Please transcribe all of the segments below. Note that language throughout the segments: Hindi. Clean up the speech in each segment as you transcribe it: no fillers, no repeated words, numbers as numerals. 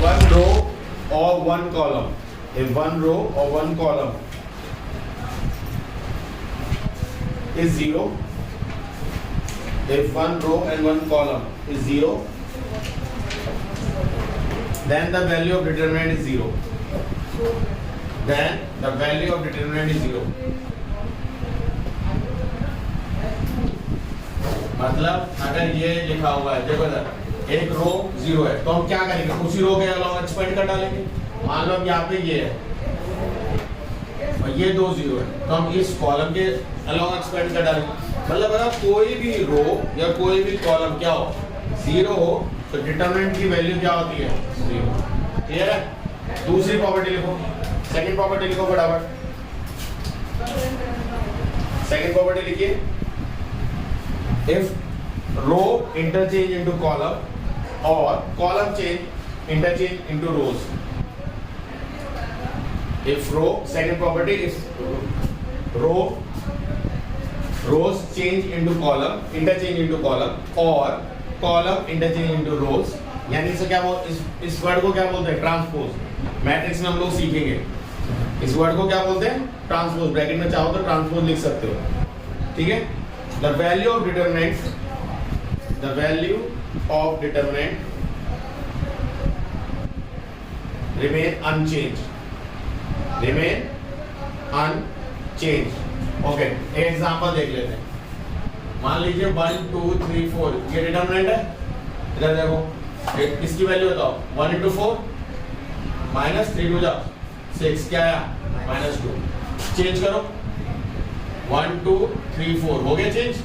one row or one column, if one row or one column is zero, if one row and one column is zero, then the value of determinant is zero. Then the value of determinant is zero. मतलब अगर ये लिखा हुआ है, देखो सर, एक रो जीरो है, तो हम क्या करेंगे, उसी रो के अलावा एक्सपेंड कर डालेंगे। मान लो यहाँ पे ये है और ये दो जीरो है, तो हम इस कॉलम के अलावा एक्सपेंड कर डालेंगे। मतलब अगर कोई भी रो या कोई भी कॉलम क्या हो, जीरो हो, तो डिटरमिनेंट की वैल्यू क्या होती है, जीरो। क्लियर है? दूसरी प्रॉपर्टी लिखो, सेकंड प्रॉपर्टी लिखो फटाफट। सेकंड प्रॉपर्टी लिखिए, if row interchange into column or column change interchange into rows. If row, second property is rows change into column, interchange into column or column interchange into rows, यानी इसे क्या बोल, इस वर्ड को क्या बोलते हैं, ट्रांसपोज। मैट्रिक्स में हम लोग सीखेंगे इस वर्ड को क्या बोलते हैं, ट्रांसपोज। ब्रैकेट में चाहो तो ट्रांसपोज लिख सकते हो, ठीक है। The value of determinant remain unchanged. Okay, एक एग्जांपल देख लेते हैं। मान लीजिए 1 2 3 4 ये डिटरमिनेंट है। इधर देखो, इसकी वैल्यू बताओ, 1 into 4 माइनस 3 2 6, क्या आया, -2। चेंज करो, 1 2 3 4 हो गया चेंज,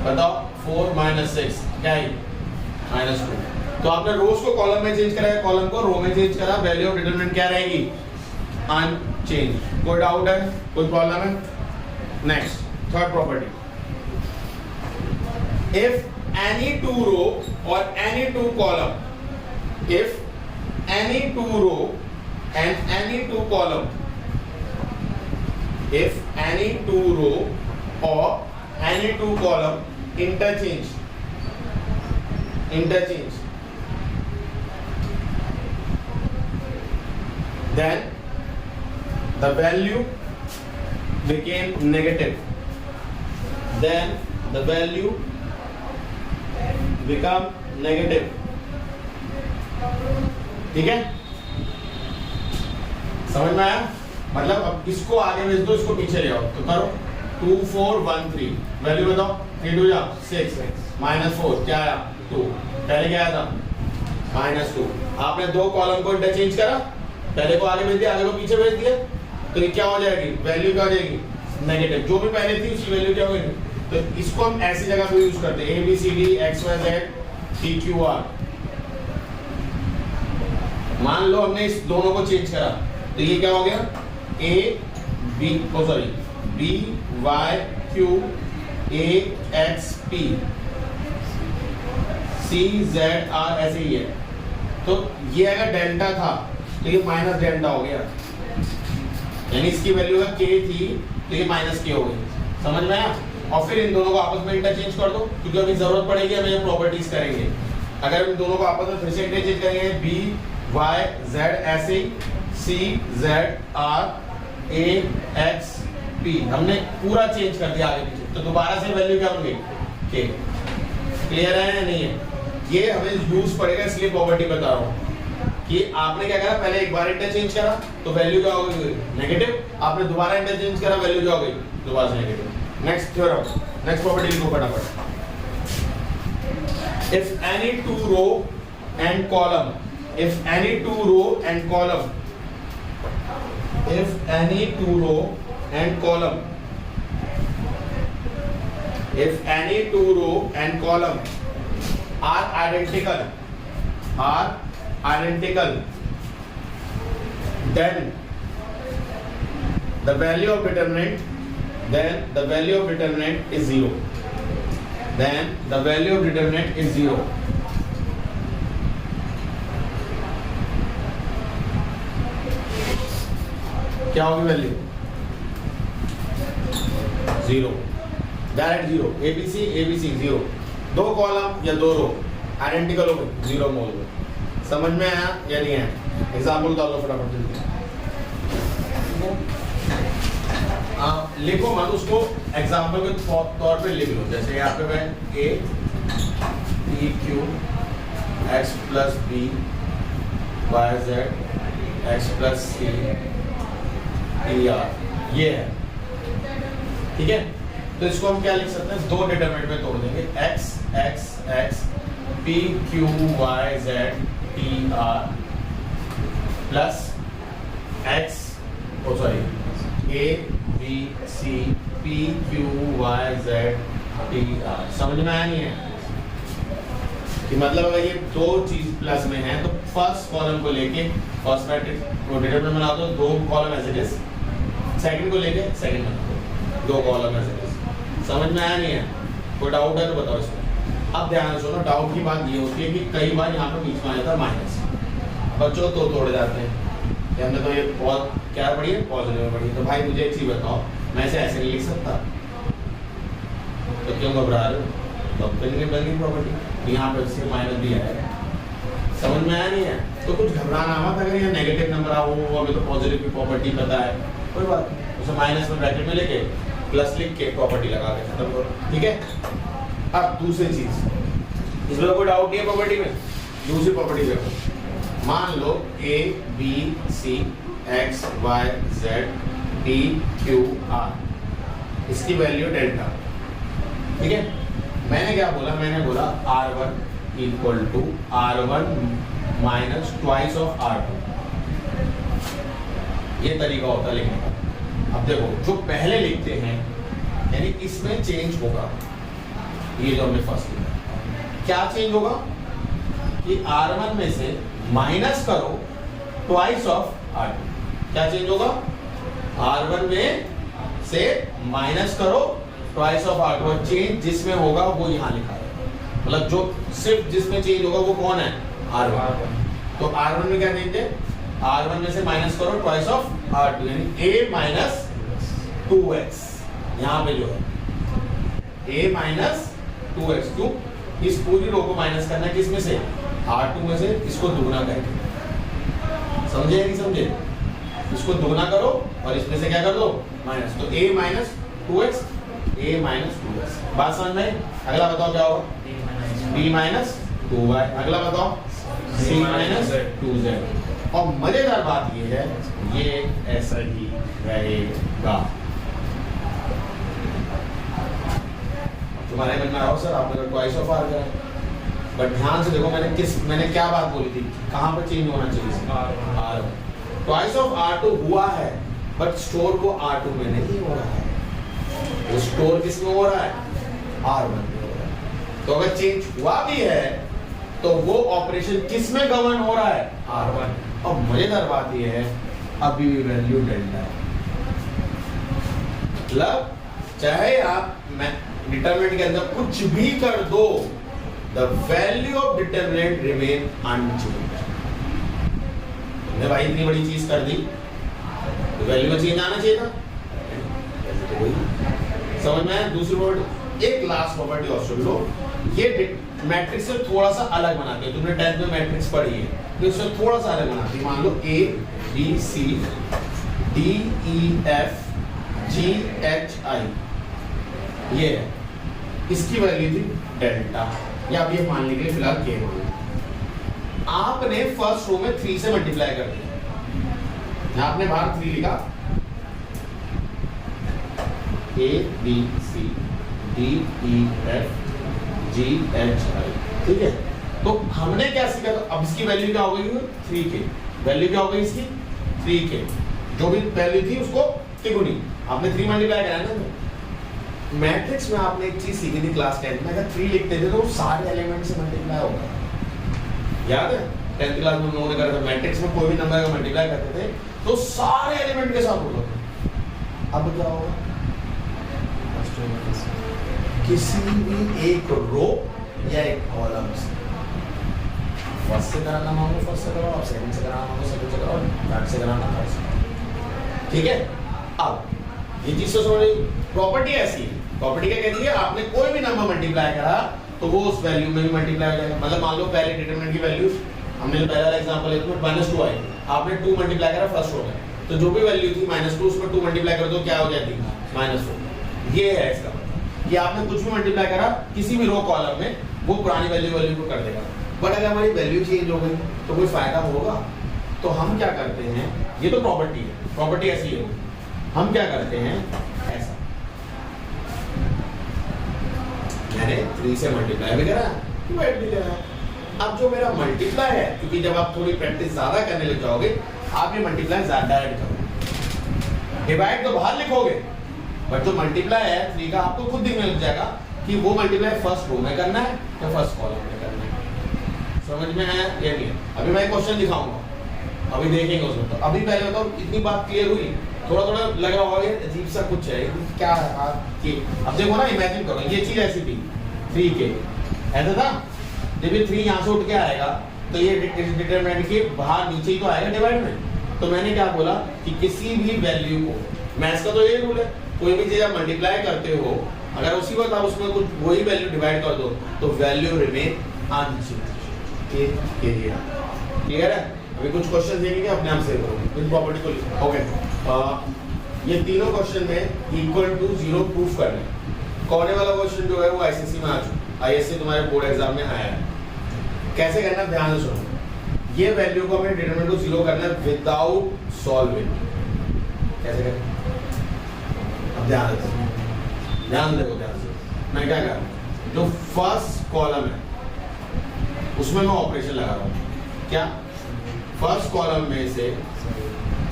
बताओ 4 - 6 क्या है, -2। तो आपने रोज को कॉलम में चेंज कराया, कॉलम को रो में चेंज करा, वैल्यू ऑफ डिटरमिनेंट क्या रहेगी, अनचेंज। कोई डाउट है, कोई प्रॉब्लम है? Next, third property, if any two row और any two column, if any two row and any two column, if any two row or any two column interchange, then the value became negative, then the value become negative, ठीक है, समझ में आया? मतलब अब इसको आगे भेज दो, इसको पीछे ले आओ, तो करो 2 4 1 3, वैल्यू बताओ, 3 2 6 -4 क्या आया, 2। पहले क्या आया था, -2। आपने दो कॉलम को इंटरचेंज करा, पहले को आगे भेज दिया, आगे को पीछे भेज दिया, तो ये क्या हो जाएगी, वैल्यू क्या हो जाएगी, नेगेटिव। जो भी पहले थी उसकी वैल्यू क्या होगी। तो इसको हम ऐसी जगह पे यूज करते हैं, ABCD XYZ PQR। मान लो हमने इस दोनों को चेंज करा, तो ये क्या हो गया, A B B Y Q A X P C Z R ऐसे ही है। तो ये अगर डेल्टा था तो ये माइनस डेल्टा हो गया, यानी इसकी वैल्यू अगर K थी तो ये माइनस K हो गई। समझ में आया? और फिर इन दोनों को आपस में इंटरचेंज कर दो, क्योंकि अभी जरूरत पड़ेगी, हमें ये प्रॉपर्टीज करेंगे। अगर इन दोनों को आपस में फिर से इंटरचेंज करेंगे, B Y Z ऐसे, C Z R A X P, हमने पूरा चेंज कर दिया आगे पीछे, तो दोबारा से वैल्यू क्या होंगे, K। क्लियर है या नहीं है? ये हमें यूज पड़ेगा, इसलिए प्रॉपर्टी बता रहा हूँ कि आपने क्या करा, पहले एक बार इंटरचेंज करा तो वैल्यू क्या हो गई, नेगेटिव। आपने दोबारा इंटरचेंज करा, वैल्यू क्या हो गई, दोबारा से negative. Next theorem, next property लिखो फटाफट। If any two row and column, if any two row and column, if any two row and column, if any two row and column are identical, then the value of determinant, then the value of determinant is 0, then the value of determinant is 0। क्या होगी वैल्यू, 0, डायरेक्ट 0। ABC 0, दो कॉलम या दो रो आइडेंटिकल हो गए, 0 मोल में। समझ में आया या नहीं आया? एग्जाम्पल बता दो फटाफट जल्दी। लिखो मत उसको, एग्जाम्पल के तौर पे लिख लो। जैसे यहाँ पे मैं a p q x plus b y z x plus c d r ये है, ठीक है। तो इसको हम क्या लिख सकते हैं, दो डिटरमिनेंट में तोड़ देंगे, x x x p q y z t r plus x a b c p q y z t r। समझ में आया नहीं है कि मतलब अगर ये दो चीज प्लस में है तो फर्स्ट कॉलम को लेके फर्स्ट मैट्रिक्स को डिटरमिनेंट बना दो, दो column as it is, second को लेके सेकंड बना दो, दो कॉलम एज इट इज। समझ में आया नहीं है? कोई डाउट है तो बताओ इसमें। अब ध्यान से सुनो, डाउट की बात ये होती है कि कई बार यहाँ पे बीच में आ जाता है माइनस, बच्चों तो तोड़ जाते हैं कि हमने तो ये बहुत क्या पढ़ी है, पॉजिटिव में पढ़ी है। तो भाई मुझे एक चीज बताओ, मैं इसे ऐसे नहीं लिख सकता, तो क्यों घबरा रहे हो? तो बिल्डिंग प्रॉपर्टी यहाँ पे इसके माइनस भी आया, समझ में आया नहीं है? तो कुछ घबराना मत, अगर यहाँ नेगेटिव नंबर आओ, अभी तो पॉजिटिव की प्रॉपर्टी पता है, कोई बात नहीं, उसे माइनस में ब्रैकेट में लेके प्लस लिख के प्रॉपर्टी लगा के खत्म करो, ठीक है। अब दूसरी चीज, इसमें कोई डाउट नहीं है प्रॉपर्टी में। दूसरी प्रॉपर्टी देखो, मान लो a b c x y z p q r, इसकी वैल्यू डेल्टा, ठीक है। मैंने क्या बोला, मैंने बोला r1 equal to r1 minus twice of r2, ये तरीका होता है लिखने का। अब देखो जो पहले लिखते हैं यानी इसमें चेंज होगा, ये जो हमने फर्स्ट लिखा, क्या चेंज होगा कि r1 में से माइनस करो ट्वाइस ऑफ r2, क्या चेंज होगा, r1 में से माइनस करो ट्वाइस ऑफ r2, चेंज जिसमें होगा वो यहाँ लिखा है, मतलब जो सिर्फ जिसमें चेंज होगा वो कौन है, r1। तो r1 में क्या चेंज है, r1 में से माइनस करो ट्वाइस ऑफ r2 यानी a माइनस 2x, यहाँ पे जो है a माइनस 2x, क्यों, इस पूरी रो को माइनस करना है किसमें से, r2 में से, इसको दुगना करके, समझे या नहीं समझे? इसको दुगना करो और इसमें से क्या कर दो, माइनस, तो a minus 2x, a minus 2x, बात समझ में? अगला बताओ क्या होगा, b माइनस 2y, अगला बताओ c माइनस 2z। और मजेदार बात ये है, ये ऐसा ही रहेगा। तुम्हारे मन में आओ सर आपने तो ट्वाइस ऑफ r करा, बट ध्यान से देखो मैंने क्या बात बोली थी, कहाँ पर चेंज होना चाहिए, r1। ट्वाइस ऑफ r2 हुआ है बट स्टोर को r2 में नहीं हो रहा है, वो स्टोर किसमें हो रहा है, r1 में हो रहा है। तो अगर चेंज हुआ भी है तो वो ऑपरेशन किसमें गवर्न हो रहा है, r1। और मजेदार बात ये है अभी भी वैल्यू डेल्टा है, मतलब चाहे आप डिटरमिनेंट के अंदर कुछ भी कर दो, the value of determinant remain unchanged. तुमने भाई इतनी बड़ी चीज कर दी तो वैल्यू में चेंज आना चाहिए था, समझ में आया? दूसरी प्रॉपर्टी, एक लास्ट प्रॉपर्टी और सुन लो, ये मैट्रिक्स से थोड़ा सा अलग बनाते हैं, तुमने 10th में मैट्रिक्स पढ़ी है तो इससे थोड़ा सा अलग बनाते हैं। मान लो a b c d e f g h i, ये है, इसकी वैल्यू थी डेल्टा, या अब ये मान लीजिए फिलहाल के आपने फर्स्ट रो में 3 से मल्टीप्लाई कर दिया, आपने बाहर 3 लिखा, a b c d e f g h i, ठीक है। तो हमने क्या सीखा, तो अब इसकी वैल्यू क्या हो गई, 3k, वैल्यू क्या हो गई इसकी 3k, जो भी वैल्यू थी उसको तिगुनी, आपने 3 मल्टीप्लाई कराया ना। मैट्रिक्स में आपने एक चीज सीखी थी क्लास 10 में, अगर 3 लिखते थे तो वो सारे एलिमेंट से मल्टीप्लाई होगा, याद है? 10th क्लास में उन्होंने करा था, मैट्रिक्स में कोई भी नंबर का मल्टीप्लाई करते थे तो सारे एलिमेंट के साथ होता था। अब क्या होगा, किसी भी एक रो या एक कॉलम से फर्स्ट से कराना मांगो फर्स्ट से कराओ, सेकंड से कराना मांगो सेकंड से कराओ, थर्ड से कराना थर्ड से, ठीक है। अब ये चीज तो समझ, प्रॉपर्टी ऐसी है, प्रॉपर्टी क्या कहती है, आपने कोई भी नंबर मल्टीप्लाई करा तो वो उस वैल्यू में भी मल्टीप्लाई हो जाएगा। मतलब मान लो पहले डिटरमिनेंट की वैल्यू हमने जो पहला एग्जांपल है इसमें -2 आई, आपने 2 मल्टीप्लाई करा फर्स्ट रो में, तो जो भी वैल्यू थी -2 उसमें 2 मल्टीप्लाई कर दो क्या हो जाती है -4। ये है इसका मतलब कि आपने कुछ भी मल्टीप्लाई करा किसी भी रो कॉलम में वो पुरानी वैल्यू को कर देगा। बट अगर हमारी वैल्यू चेंज हो गई तो कोई फायदा होगा? तो हम क्या करते हैं, ये तो प्रॉपर्टी है, प्रॉपर्टी ऐसी है, हम क्या करते हैं ऐसा, मैंने 3 से मल्टीप्लाई भी करा डिवाइड भी करा। अब जो मेरा मल्टीप्लाई है, क्योंकि जब आप थोड़ी प्रैक्टिस ज्यादा करने लग जाओगे आप ये मल्टीप्लाई ज्यादा ऐड करोगे, डिवाइड तो बाहर लिखोगे बट जो मल्टीप्लाई है 3 का आपको खुद दिखने लग जाएगा कि वो मल्टीप्लाई फर्स्ट रो में करना है या फर्स्ट कॉलम में करना है। समझ में आया? ये नहीं है। अभी मैं क्वेश्चन दिखाऊंगा, अभी देखेंगे उसमें। तो अभी पहले बताओ इतनी बात क्लियर हुई? थोड़ा थोड़ा लग रहा होगा अजीब सा कुछ है, क्या है कि अब देखो ना, इमेजिन करो ये चीज ऐसी थी 3 के ऐसा था, जब ये 3 यहाँ से उठ के आएगा तो ये डिटरमिनेंट के बाहर नीचे ही तो आएगा डिवाइड में। तो मैंने क्या बोला कि किसी भी वैल्यू को, मैथ्स का तो ये रूल है, कोई भी चीज आप मल्टीप्लाई करते हो अगर उसी वक्त आप उसमें कुछ वही वैल्यू डिवाइड कर दो तो वैल्यू रिमेन अनचेंज्ड। क्लियर है? अभी कुछ क्वेश्चन देंगे अपने आप से करोगे इन प्रॉपर्टी को लिखो। ओके, ये तीनों क्वेश्चन में इक्वल टू 0 प्रूफ करना है। कोने वाला क्वेश्चन जो है वो आईसीएससी में आ चुका, आईएससी तुम्हारे बोर्ड एग्जाम में आया है। कैसे करना ध्यान से सुनो, ये वैल्यू को हमें डिटरमिनेंट को 0 करना है विदाउट सॉल्विंग। कैसे करें? अब ध्यान देखो ध्यान से। मैं क्या कर रहा हूँ, जो फर्स्ट कॉलम है उसमें मैं ऑपरेशन लगा रहा हूँ। क्या? फर्स्ट कॉलम में से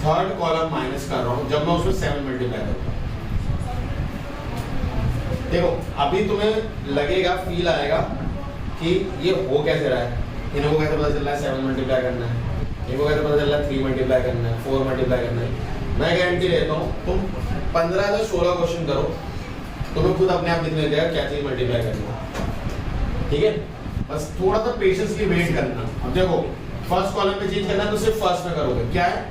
थर्ड कॉलम माइनस कर रहा हूँ जब मैं उसमें 7 मल्टीप्लाई करूँगा। देखो अभी तुम्हें लगेगा, फील आएगा कि ये हो कैसे रहा है, इनको कैसे पता चल रहा है 7 मल्टीप्लाई करना है, इनको कैसे पता चल रहा है 3 मल्टीप्लाई करना है, 4 मल्टीप्लाई करना है। मैं गारंटी देता हूँ तुम 15 से 16 क्वेश्चन करो तुम्हें खुद अपने आप दिखने लगेगा क्या चीज मल्टीप्लाई करना है। ठीक है, बस थोड़ा सा पेशेंसली वेट करना। अब देखो फर्स्ट कॉलम पे चेंज करना है तो सिर्फ फर्स्ट में करोगे। क्या है?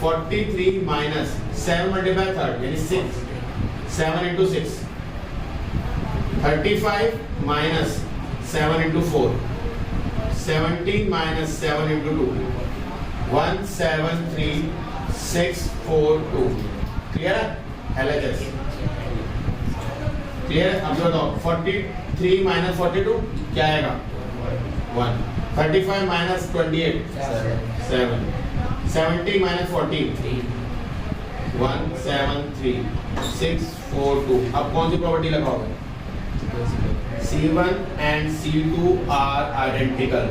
43 माइनस 7 मल्टीप्लाई थर्ड यानी 6, 7 into 6, 35 minus 7 into 4, 17 minus 7 into 2, 173,642। Clear है? LHS क्लियर है? अब बताओ 43 माइनस 42 क्या आएगा? 1, 35 माइनस 28 7, 70 माइनस 14 173,642। अब कौन सी प्रॉपर्टी लगाओगे? C1 and C2 are identical,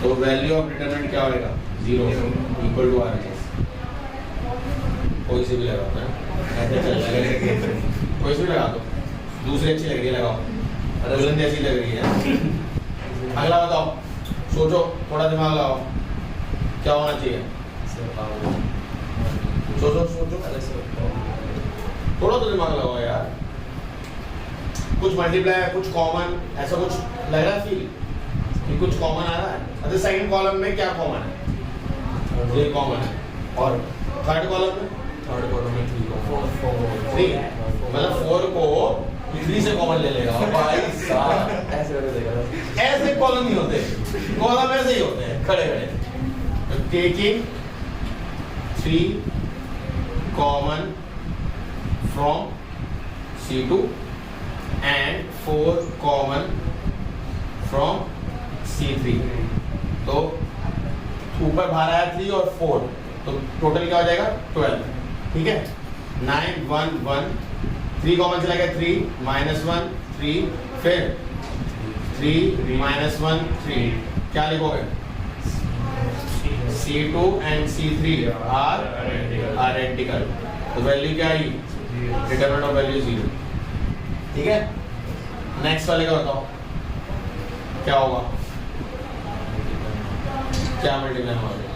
तो वैल्यू ऑफ डिटरमिनेंट क्या होगा? 0 इक्वल टू RHS। कोई से भी लगाओ ना, ऐसे चल जाएगा, कोई से भी लगा दो, दूसरी अच्छी लग रही है लगाओ, दुल्हन जैसी लग रही है। अगला बताओ, सोचो, थोड़ा दिमाग लगाओ, क्या होना चाहिए? सोचो थोड़ा तो दिमाग लगाओ यार। कुछ मल्टीप्लाई है, कुछ कॉमन, ऐसा कुछ लग रहा है फील कि कुछ कॉमन आ रहा है। अच्छा सेकंड कॉलम में क्या कॉमन है? ये कॉमन है। और थर्ड कॉलम में 3, मतलब 4 को 3 से कॉमन ले लेगा भाई साहब। ऐसे कॉलम नहीं होते, कॉलम ऐसे ही होते हैं खड़े खड़े। Taking 3 common from C2 and 4 common from C3, तो ऊपर बाहर आया 3 और 4, तो टोटल क्या हो जाएगा? 12। ठीक है, 9 1 1, 3 कॉमन चला गया 3 माइनस 1 3, फिर 3 माइनस 1 3, क्या लिखोगे? C2 and C3 are identical, तो वैल्यू क्या आई? Determinant of value 0। ठीक है, नेक्स्ट वाले का बताओ क्या होगा? क्या मल्टीप्लाई मारोगे?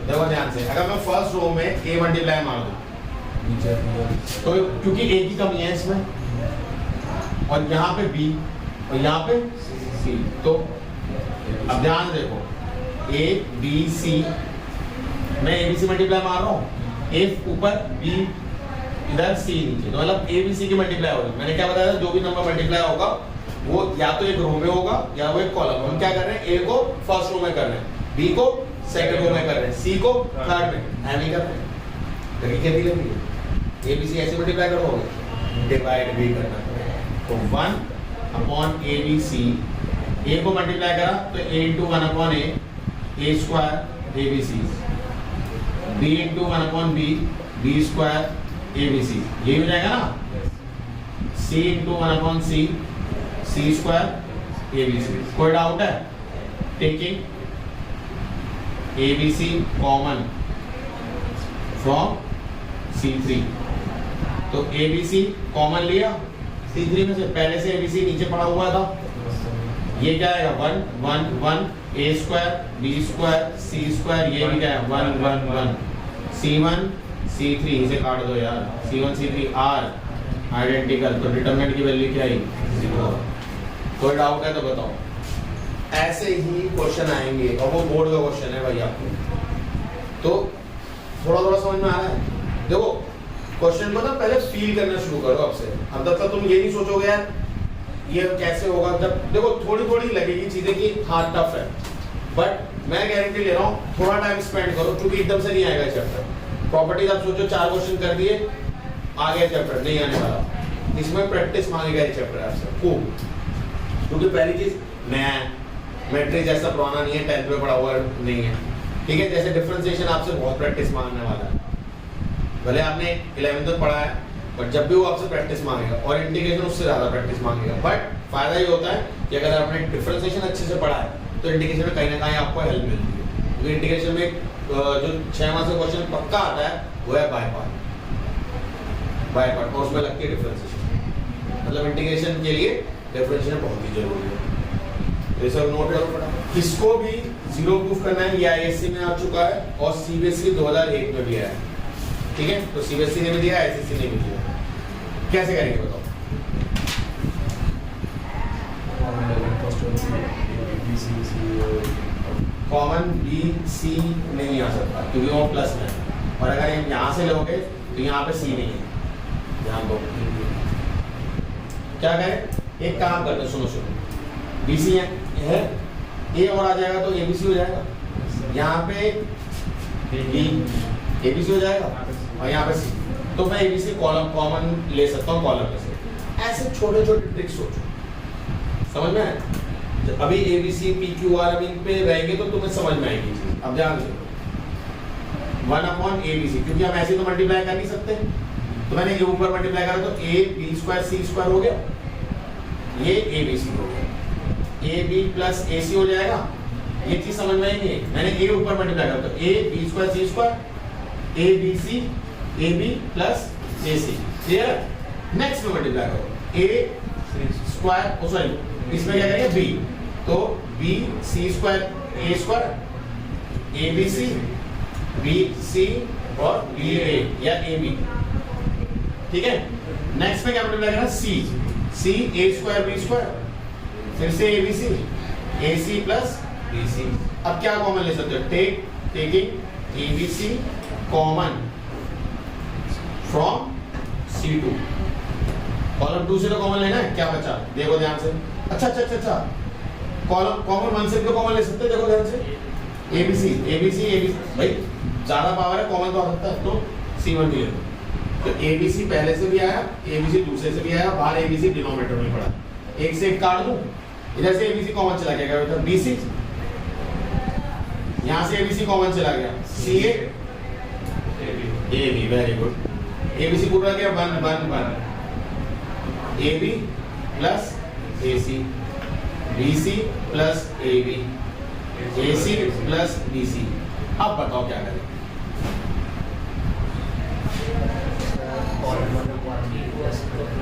देखो ध्यान से, अगर मैं फर्स्ट रो में A मल्टीप्लाई मार दूं तो क्योंकि A की कमी है इसमें, और यहाँ पे B और यहाँ पे C, तो अब ध्यान देखो A B C, मैं ABC मल्टीप्लाई मार रहा हूँ, A ऊपर B इधर C नीचे, तो मतलब A B C की मल्टीप्लाई हो रही है। मैंने क्या बताया था? जो भी नंबर मल्टीप्लाई होगा वो या तो एक रो में होगा या वो एक कॉलम। हम क्या कर रहे हैं, ए को फर्स्ट रो में कर रहे हैं, बी को सेकंड रो में कर रहे हैं, सी को थर्ड में, एम ही कर रहे हैं। लगी क्या लगी, ए बी सी ऐसे मल्टीप्लाई करोगे, डिवाइड भी करना पड़ेगा। तो 1 अपॉन ए बी सी, ए को मल्टीप्लाई करा तो a into 1 upon A square A B C, B into 1 upon B square A B C, ये हो जाएगा ना। c into 1 upon C square A B C. कोई डाउट है? Taking A B C common from C3, तो ए बी सी कॉमन लिया C3 में से, पहले से ए बी सी नीचे पड़ा हुआ था, ये क्या आएगा 1 1 1 ए square B square C square, ये भी क्या है 1 1 1 C1 C3, इसे काट दो यार, C1 C3 आर आइडेंटिकल, तो डिटरमिनेंट की वैल्यू क्या आई 0। कोई डाउट है तो बताओ। ऐसे ही क्वेश्चन आएंगे और वो बोर्ड का क्वेश्चन है भाई आपको, तो थोड़ा थोड़ा समझ में आ रहा है। देखो क्वेश्चन को ना पहले फील करना शुरू करो अब से, अब तक तुम ये नहीं सोचोगे यार ये कैसे होगा, जब देखो थोड़ी थोड़ी लगेगी चीजें कि हाँ टफ है, बट मैं गारंटी ले रहा हूँ थोड़ा टाइम स्पेंड करो, क्योंकि एकदम से नहीं आएगा चैप्टर। प्रॉपर्टीज आप सोचो 4 क्वेश्चन कर दिए, आ गया चैप्टर, नहीं आने वाला, इसमें प्रैक्टिस मांगेगा ये चैप्टर आपसे खूब, क्योंकि पहली चीज नया है, मैट्रिक्स जैसा पुराना नहीं है, 10th में पढ़ा हुआ नहीं है, ठीक है। जैसे डिफरेंशिएशन आपसे बहुत प्रैक्टिस मांगने वाला है, भले आपने 11th में पढ़ा है, बट जब भी वो आपसे प्रैक्टिस मांगेगा, और इंटीग्रेशन उससे ज्यादा प्रैक्टिस मांगेगा। बट फायदा ये होता है कि अगर आपने डिफरेंशिएशन अच्छे से पढ़ा है तो इंटीग्रेशन में कहीं ना कहीं आपको हेल्प मिलती है, क्योंकि इंटीग्रेशन में जो 6 मार्क्स का क्वेश्चन पक्का आता है वो है बाय पार्ट, और उसमें लगती है डिफरेंशिएशन, मतलब इंटीग्रेशन के लिए डिफरेंशिएशन बहुत ही जरूरी है। ये सब नोट करो। इसको भी 0 प्रूफ करना है, ये आईएससी में आ चुका है और सीबीएसई 2001 में भी आया है, ठीक है। तो सीबीएसई ने भी दिया, आईसीएसई ने भी दिया, कैसे करेंगे बताओ। कॉमन बी सी नहीं आ सकता क्योंकि वो प्लस में है, और अगर हम यहाँ से लोगे तो यहाँ पे सी नहीं है, ध्यान दो। क्या करें, एक काम करते हैं, सुनो सुनो, बी सी है, ए और आ जाएगा तो ए बी सी हो जाएगा, यहाँ पे ए बी सी हो जाएगा और यहाँ पे सी, तो मैं A B C column common ले सकता हूँ कॉलम में से। ऐसे छोटे छोटे ट्रिक्स सोचो, समझ में आए? अभी A B C P Q R इन पे रहेंगे तो तुम्हें समझ में आएगी चीज। अब ध्यान दो 1 अपॉन ए बी सी, क्योंकि हम ऐसे तो मल्टीप्लाई कर नहीं सकते, तो मैंने ये ऊपर मल्टीप्लाई करा तो A B square C square हो गया, ये ए बी सी हो गया, ए बी प्लस ए सी हो जाएगा। ये चीज समझ में आएगी, मैंने ए ऊपर मल्टीप्लाई करा तो A B square C square, A B C A B plus A C, clear है? नेक्स्ट में मल्टीप्लाई करो ए स्क्वायर, ओ सॉरी इसमें क्या करेंगे बी, तो B C square A square, A B C B C और बी ए या ए बी, ठीक है। नेक्स्ट में क्या मल्टीप्लाई करना, C C A square B square, फिर से A B C A C plus B C. अब क्या कॉमन ले सकते हो, taking A B C common from C2, column 2 से तो कॉमन लेना है, क्या बचा देखो ध्यान से। अच्छा कॉलम कॉमन 1 से भी तो कॉमन ले सकते हैं, देखो ध्यान से, ए बी सी भाई ज्यादा पावर है, कॉमन तो आ सकता है, तो C1 भी ले लो। तो ए बी सी पहले से भी आया, ए बी सी दूसरे से भी आया, बाहर ए बी सी डिनोमिनेटर में पड़ा, एक से एक काट दूं, इधर से ए बी सी कॉमन चला गया, क्या बी सी, यहाँ से ए बी सी कॉमन चला गया, C A B, very good. A B C पूरा गया 1 1 1, A B plus A C, B C plus A B, A C plus B C. अब बताओ क्या करें,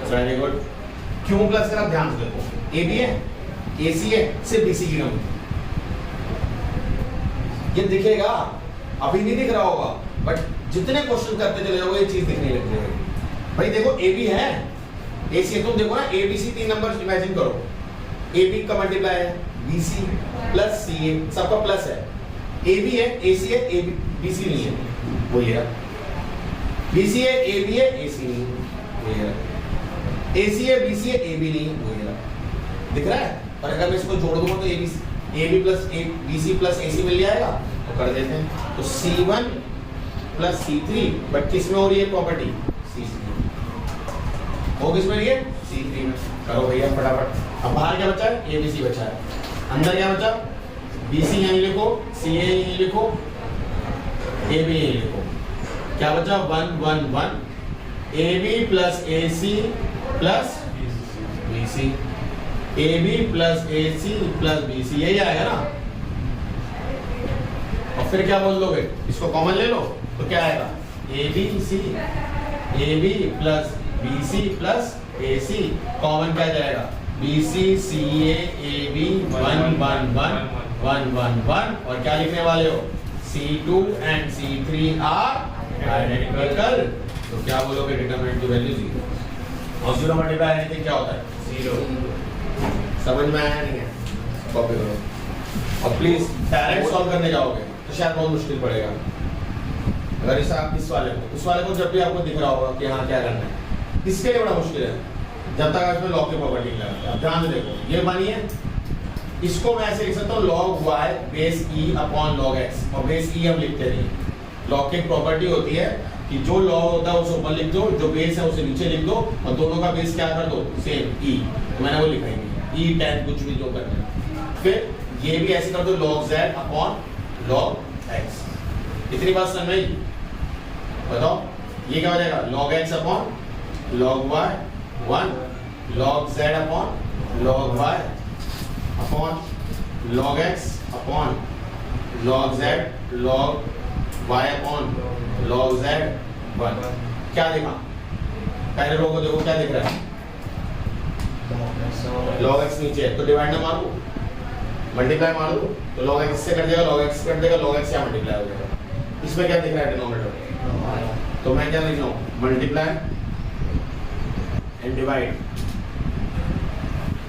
वेरी गुड। क्यों प्लस करा, ध्यान से देखो, ए बी है, ए सी है, सिर्फ बी सी की कमी, ये दिखेगा, अभी नहीं दिख रहा होगा, बट जितने क्वेश्चन करते चले जाओगे ये चीज दिखने लग जाएगी। भाई देखो ए बी है, ए सी, तुम देखो ना A B C 3 number imagine करो, ए बी का मल्टीप्लाई है B C plus C A, सबका प्लस है, ए बी है, ए सी है, ए बी सी नहीं है, वो ये बी सी है, ए बी है, ए सी नहीं, वो ये ए सी है, बी सी है, ए बी नहीं, वो ये दिख रहा है? और अगर मैं इसको जोड़ दूंगा तो A B plus B C plus A C मिल जाएगा, तो कर देते हैं। तो C1 प्लस C3, बट किस में हो रही है प्रॉपर्टी? C3 वो किस में रही है? C3 में। करो भैया फटाफट। अब बाहर क्या बचा है? ABC बचा है। अंदर क्या बचा? BC यहीं लिखो, CA यहीं लिखो, AB यहीं लिखो। क्या बचा? 1 1 1 AB plus AC plus BC, AB plus AC plus BC, यही आएगा ना। और फिर क्या बोल दोगे? इसको कॉमन ले लो तो क्या आएगा? AB plus BC plus AC, common क्या जाएगा? BC CA AB 1 1 1 1 1 1, और क्या लिखने वाले हो? C2 and C3 are identical. तो क्या बोलोगे? डिटरमिनेंट की वैल्यू 0। और 0 मल्टीप्लाई एनीथिंग क्या होता है? 0। समझ में आया नहीं है? कॉपी करो। और प्लीज डायरेक्ट सॉल्व करने जाओगे तो शायद बहुत मुश्किल पड़ेगा। अगर इस वाले को जब भी आपको दिख रहा होगा कि हाँ क्या करना है, इसके लिए बड़ा मुश्किल है जब तक आप इसमें लॉग की प्रॉपर्टी नहीं लगाते। आप ध्यान से देखो, ये मानिए इसको मैं ऐसे लिख सकता हूँ log y base e upon log x, और बेस e हम लिखते नहीं। लॉग की प्रॉपर्टी होती है कि जो log होता है उसे ऊपर लिख दो, जो बेस है उसे नीचे लिख दो, और दोनों का बेस क्या कर दो? Same e। तो मैंने वो लिखा ही नहीं, e tan कुछ भी जो करना है। फिर ये भी ऐसे कर दो log z upon log x। इतनी बात समझ में? बताओ ये क्या हो जाएगा? log x upon log y 1, log z upon log y upon log x upon log z log y upon log z 1। क्या देखा? पहले रो को देखो क्या दिख रहा है? log x नीचे है तो डिवाइड ना मारो, मल्टीप्लाई मार दो, तो log x से कट जाएगा, log x कट जाएगा, log x क्या मल्टीप्लाई हो जाएगा? इसमें क्या दिख रहा है डिनोमिनेटर? तो मैं क्या लिख रहा हूँ? Multiply and divide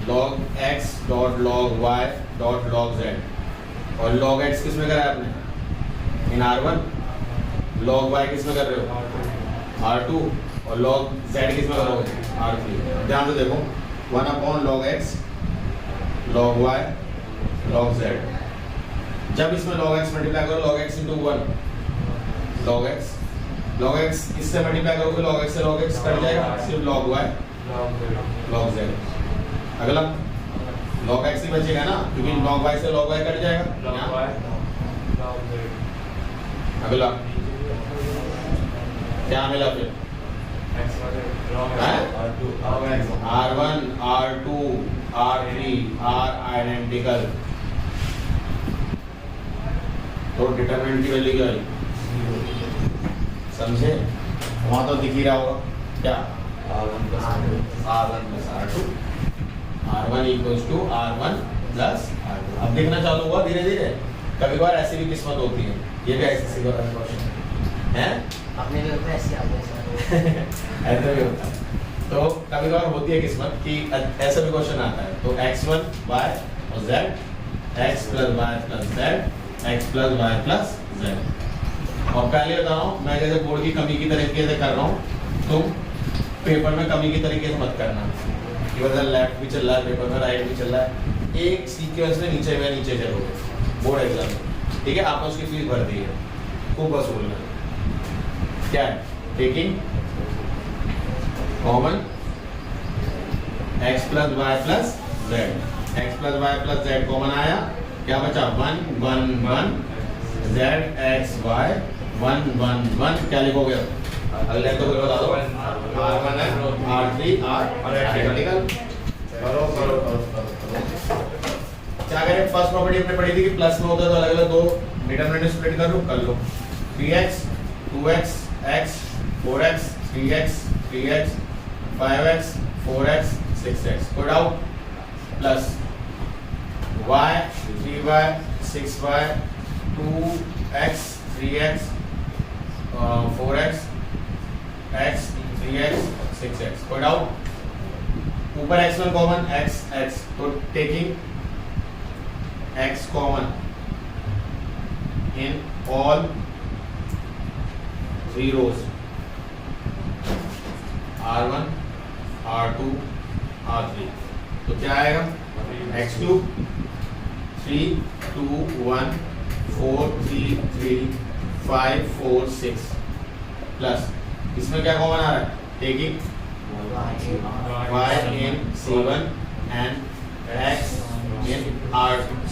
log x dot log y dot log z, और log x किस में करा है आपने? इन R1। log y किस में कर रहे हो? R2, और log z किस में करोगे? R3। ध्यान से देखो, 1 upon log x log y log z। जब इसमें log x मल्टीप्लाई करो, log x into 1 log x इससे मल्टीप्लाई करोगे log x से log x कट जाएगा, सिर्फ log y log z। अगला log x ही बचेगा ना, क्योंकि log y से log y कट जाएगा। अगला क्या मिला फिर? R1 R2 R3 R identical. तो डिटरमिनेंट की वैल्यू क्या है? समझे? वहां तो दिख ही रहा होगा क्या? R1 plus R2 R1 equals to R1 plus R2। अब देखना चालू हुआ धीरे धीरे। कभी बार ऐसी भी किस्मत होती है, ये भी ऐसे क्वेश्चन है, अपने भी होता है ऐसे आते हैं ऐसा भी होता है। तो कभी बार होती है किस्मत कि ऐसा भी क्वेश्चन आता है। तो x1 y और z, x plus y plus z, x plus y plus z। और पहले बता रहा हूँ, मैं जैसे बोर्ड की कमी की तरीके से कर रहा हूँ, तुम पेपर में कमी की तरीके से मत करना कि मतलब लेफ्ट भी चल रहा है पेपर में, राइट भी चल रहा है, एक सीक्वेंस में नीचे में नीचे चलोगे बोर्ड एग्जाम में। ठीक है, आपने उसकी फीस भर दी है, खूब वसूलना। क्या है? Taking common x plus Y plus Z, x plus Y plus Z common आया, क्या बचा? 1 1 1 जेड एक्स वाई 1 1 1। क्या लिखोगे? अगले तो बता दो, R1 है, R3 R आइडेंटिकल। करो करो करो। क्या करें? फर्स्ट प्रॉपर्टी हमने पढ़ी थी कि प्लस में होता है तो अलग अलग दो डिटरमिनेंट स्प्लिट कर लो। 3x 2x x 4x 3x 3x 5x 4x 6x। कोई doubt? Plus y 3y 6y 2x 3x 4x x 3x 6x। कोई डाउट? ऊपर x1 कॉमन x x, तो taking x common in all 3 rows, R1 R2 R3, तो क्या आएगा? एक्स क्यूब 3 2 1 4 3 3 5 4 6 प्लस इसमें क्या कॉमन आ रहा है? Taking y in C1 and x in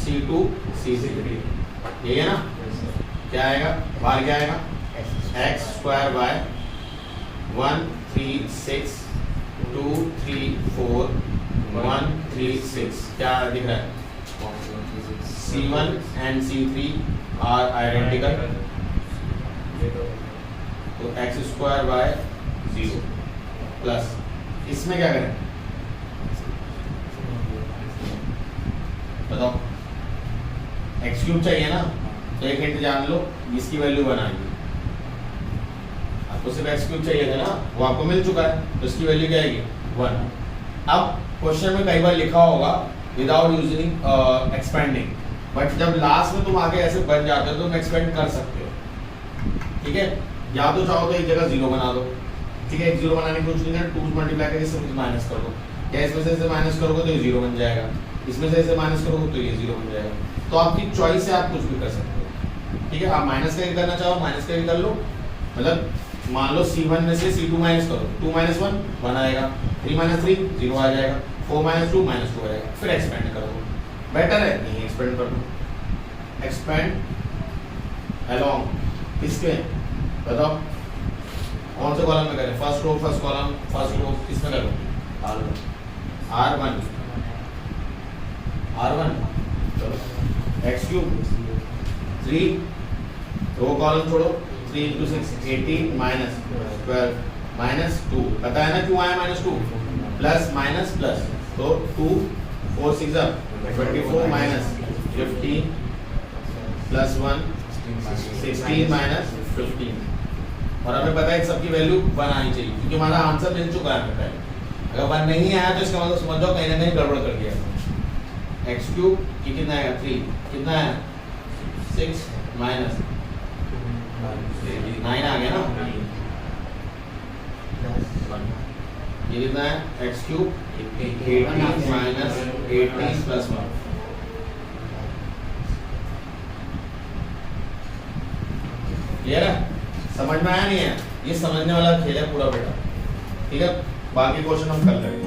C2 C3, ठीक है ना? क्या आएगा? बाहर क्या आएगा? x स्क्वायर बाय 1 3 6 2 3 4 1 3 6 क्या दिख रहा है? C1 and C3 are identical, तो x स्क्वायर बाय 0 प्लस इसमें क्या करें बताओ? x क्यूब चाहिए ना, तो एक हिंट जान लो, इसकी वैल्यू बनाइए। आपको सिर्फ x क्यूब चाहिए था ना, वो आपको मिल चुका है, तो इसकी वैल्यू क्या आएगी? 1। अब क्वेश्चन में कई बार लिखा होगा विदाउट यूजिंग एक्सपेंडिंग, बट जब लास्ट में तुम आगे ऐसे बन जाते हो तो तुम एक्सपेंड कर सकते हो, ठीक है? या तो चाहो तो एक जगह 0 बना दो, ठीक है? एक 0 बनाने की कोशिश करना, 2 मल्टीप्लाई करके इससे माइनस कर दो, या इसमें से इसे माइनस करोगे तो ये 0 बन जाएगा, इसमें से इसे माइनस करोगे तो ये 0 बन जाएगा। तो आपकी चॉइस है, आप कुछ भी कर सकते हो, ठीक है? आप माइनस का करना चाहो माइनस का कर लो, मतलब मान लो C1 में से C2 माइनस करो, 2 - 1 1 आएगा, 3 - 3 0 आ जाएगा, 4 - 2 -2 आ जाएगा, फिर एक्सपेंड कर दो। बेटर है नहीं एक्सपेंड कर दो, एक्सपेंड अलोंग किसके बताओ? कौन से कॉलम में करें? First row, first column, first row, किसमें करो? R1 चलो x क्यूब 3 रो कॉलम छोड़ो, 3 × 6 18 माइनस 12 माइनस 2, पता है ना क्यों आया -2? प्लस माइनस प्लस, तो 2 4 6 24 माइनस 15 प्लस 1 16 माइनस 15, और हमें पता है सबकी वैल्यू 1 आनी चाहिए, क्योंकि हमारा आंसर मिल चुका है हमें पहले। अगर 1 नहीं आया तो इसका मतलब समझ जाओ कहीं ना कहीं गड़बड़ कर दिया। एक्स क्यूब की कितना आएगा? 3 कितना है? 6 माइनस 9 आ गया ना, ये कितना है? X cube 18 minus 18 plus 1, clear है? समझ में आया नहीं है? ये समझने वाला खेल है पूरा बेटा, ठीक है? बाकी क्वेश्चन हम कल करेंगे।